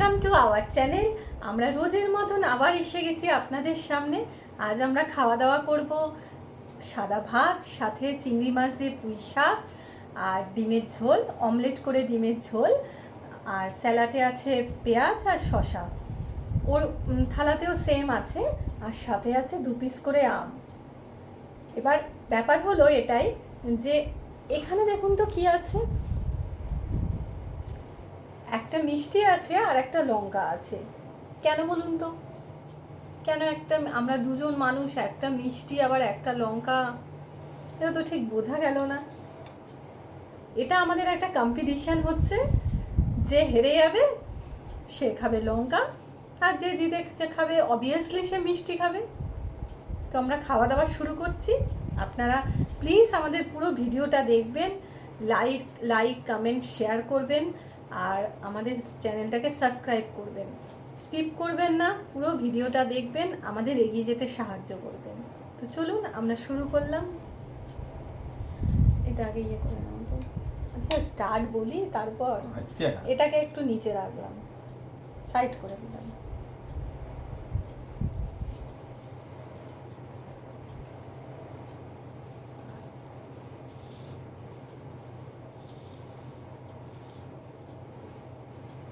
Welcome to our channel. আমরা রোজের মতন আবার এসে গেছি আপনাদের সামনে। আজ আমরা খাওয়া দাওয়া করব সাদা ভাত, সাথে চিংড়ি মাছ দিয়ে পুঁই শাক আর ডিমের ঝোল, অমলেট করে ডিমের ঝোল, আর স্যালাডে আছে পেঁয়াজ আর শসা। ওর থালাতেও সেম আছে, আর সাথে আছে 2 পিস করে আম। এবার ব্যাপার হলো এটাই যে এখানে দেখুন তো কি আছে, একটা মিষ্টি আছে আর একটা লঙ্কা আছে। কেন বলুন তো, কেন একটা, আমরা দুজন মানুষ, একটা মিষ্টি আবার একটা লঙ্কা, এটা তো ঠিক বোঝা গেল না। এটা আমাদের একটা কম্পিটিশন হচ্ছে, যে হেরে যাবে সে খাবে লঙ্কা, আর যে জিতে খাবে অবভিয়াসলি সে মিষ্টি খাবে। তো আমরা খাওয়া দাওয়া শুরু করছি। আপনারা প্লিজ আমাদের পুরো ভিডিওটা দেখবেন, লাইক কমেন্ট শেয়ার করবেন, আর আমাদের চ্যানেলটাকে সাবস্ক্রাইব করবেন। স্কিপ করবেন না, পুরো ভিডিওটা দেখবেন, আমাদের এগিয়ে যেতে সাহায্য করবেন। তো চলুন আমরা শুরু করলাম। এটা আগে ইয়ে করে নাও তো। আচ্ছা স্টার্ট বলি, তারপর এটাকে একটু নিচে রাখলাম, সাইড করে দিলাম।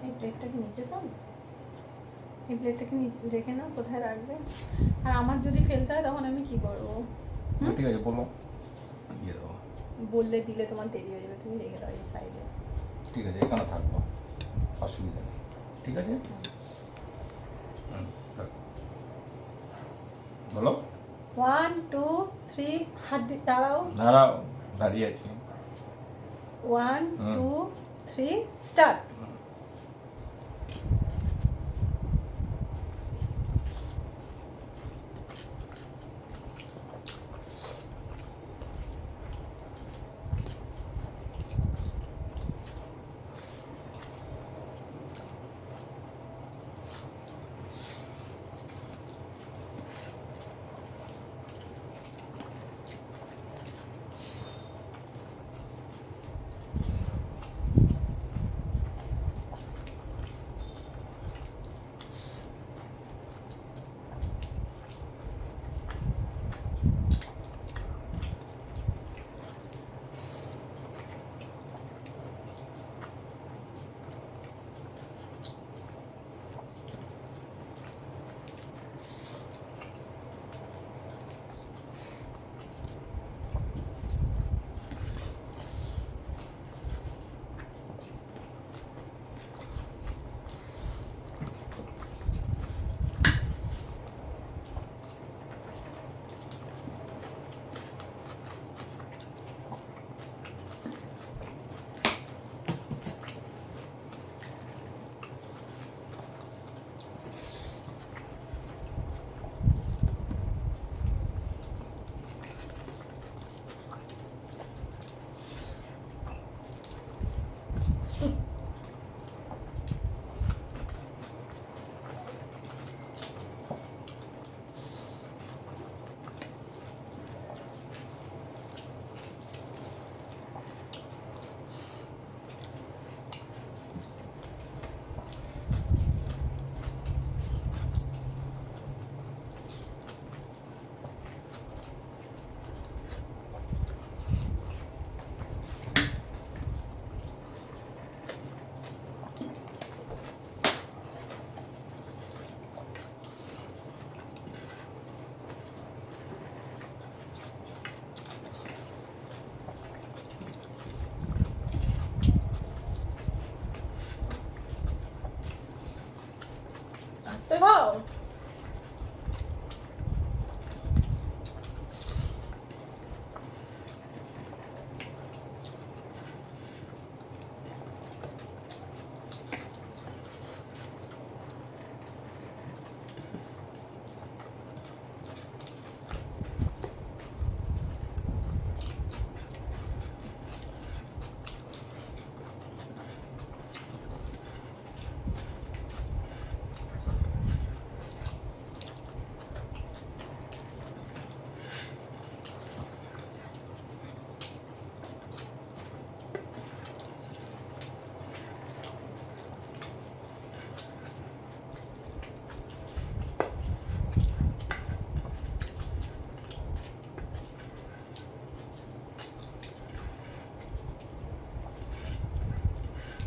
এই প্লেটটাকে নিচে দাও, এই প্লেটটাকে নিচে রেখে নাও, কোথায় রাখবে। আর আমার যদি ফেলতে হয় তখন আমি কি করবো? ঠিক আছে, বলো, দিয়ে দেবো। বললে দিলে তোমার দেরি হয়ে যাবে, তুমি রেখে দাও এই সাইডে। ঠিক আছে, এখানে থাকবো, অসুবিধা নেই। ঠিক আছে, বলো। 1 2 3, হাত দাঁড়াও। দাঁড়াও, দাঁড়িয়ে আছি। 1 2 3 স্টার্ট।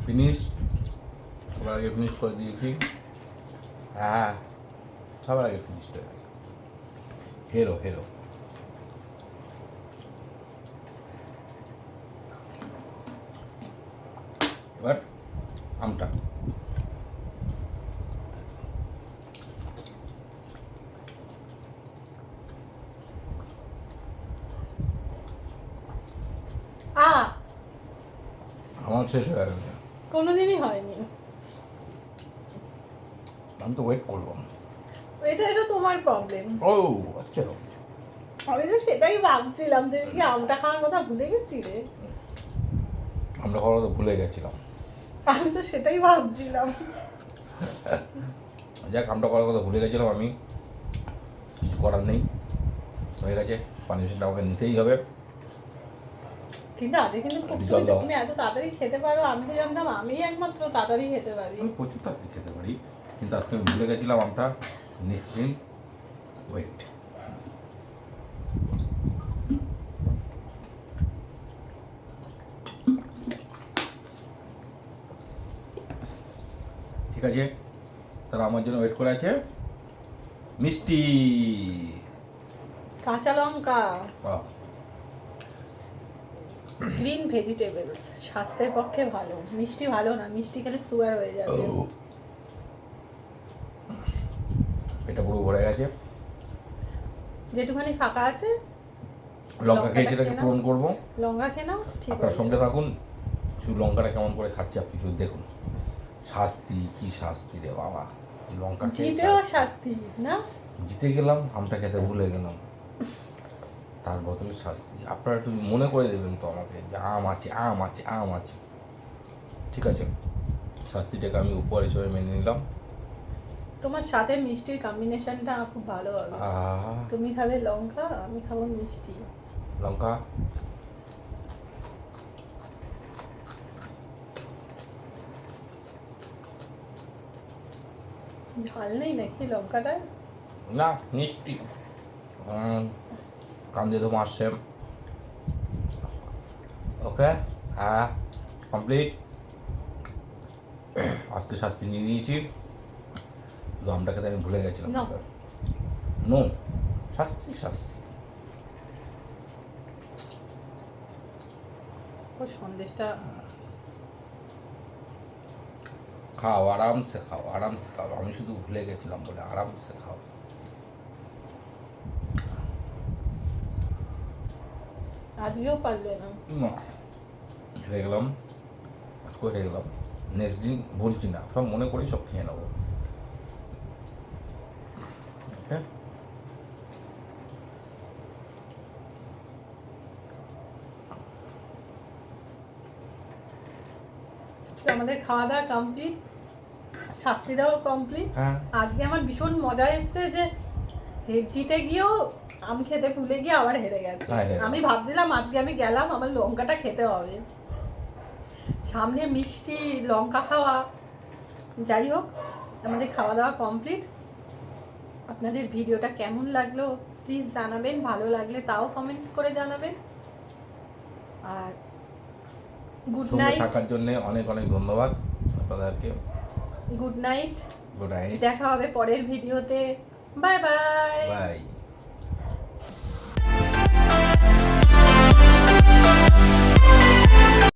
ফিনিশ, সবার আগে ফিনিশ করে দিয়েছি। হ্যাঁ, সবার আগে ফিনিশ হয়ে গেছে। হেরো হেরো। এবার আমটা আমার শেষ হয়ে গেছে। কোনোদিনই হয়নি। আমি তো ওয়েট করবো। এটা তোমার প্রবলেম। ও আচ্ছা, আমি তো সেটাই ভাবছিলাম, তুই কি আমটা খাওয়ার কথা ভুলে গেছি রে? আমরা খাওয়া তো ভুলে গেছিলাম। আমি তো সেটাই ভাবছিলাম। যাক, আমটা করার কথা ভুলে গেছিলাম আমি, কিছু করার নেই, হয়ে গেছে। পারমিশনটা আমাকে নিতেই হবে। কিন্তু আজকে কিন্তু খুব জল দাও। তুমি এত তাড়াতাড়ি খেতে পারো, আমি তো জানতাম আমি একমাত্র তাড়াতাড়ি খেতে পারি। আমি প্রচুর তাড়াতাড়ি খেতে পারি, কিন্তু আজকে আমি ভুলে গেছিলাম আমটা। নেক্সট দিন ওয়েট। ঠিক আছে, তারা আমার জন্য ওয়েট করে আছে মিষ্টি। কাঁচা লঙ্কা, বাহ, গ্রিন ভেজিটেবলস স্বাস্থ্যের পক্ষে ভালো। মিষ্টি ভালো না, মিষ্টি খেলে সুগার হয়ে যাবে। এটা পুরো ভরে গেছে। যেটুখানি ফাঁকা আছে লঙ্কা খেয়ে লঙ্কাটা সেটাকে খেয়ে নাও। পূরণ করবো। লঙ্কা খেয়ে নাও, ঠিক আপনার আছে। সঙ্গে থাকুন, শুধু লঙ্কাটা কেমন করে খাচ্ছে আপনি শুধু দেখুন। শাস্তি, কি শাস্তি রে বাবা, লঙ্কা খেয়ে জিতেও শাস্তি না, জিতে গেলাম, আমটা খেতে ভুলে গেলাম, তার বদলে শাস্তি। আপনারা একটু মনে করে দেবেন তো আমাকে যে আম আছে, আম আছে, আম আছে। ঠিক আছে, শাস্তিটাকে আমি উপহার হিসেবে মেনে নিলাম। তোমার সাথে মিষ্টির কম্বিনেশনটা খুব ভালো হবে। তুমি খাবে লঙ্কা, আমি খাবো মিষ্টি। লঙ্কা ঝাল নেই নাকি লঙ্কাটা? না, মিষ্টি। কান দিয়ে তো আসছে। ওকে, হ্যাঁ, কমপ্লিট। আজকে শাস্তি নিয়ে নিয়েছি, শুধু আমটা খেতে আমি ভুলে গেছিলাম। No. নো, শাস্তি শাস্তি। সন্দেশটা খাও, আরামসে খাও, আরামসে খাও। আমি শুধু ভুলে গেছিলাম বলে আরামসে খাও। আজকেও পারলে না। না, হেরে গেলাম, আজকে হেরে গেলাম। নেক্সট দিন বলছি না, সব মনে করেই সব খেয়ে নেবো। হ্যাঁ, তো আমাদের খাওয়া দাওয়া কমপ্লিট, শাস্তি দেওয়া কমপ্লিট। হ্যাঁ, আজকে আমার ভীষণ মজা এসছে যে জিতে গিয়েও আম খেতে ভুলে গিয়ে আবার হেরে গেছে। হ্যাঁ, হেরে আমি ভাবছিলাম আজকে আমি গেলাম, আমার লঙ্কাটা খেতে হবে, সামনে মিষ্টি, লঙ্কা খাওয়া। যাই হোক, আমাদের খাওয়া দাওয়া কমপ্লিট। আপনাদের ভিডিওটা কেমন লাগলো প্লিজ জানাবেন, ভালো লাগলে তাও কমেন্টস করে জানাবেন। আর গুড সঙ্গে নাইট, থাকার জন্য অনেক অনেক ধন্যবাদ আপনাদেরকে। গুড নাইট, গুড নাইট, দেখা হবে পরের ভিডিওতে। Bye bye. বাই।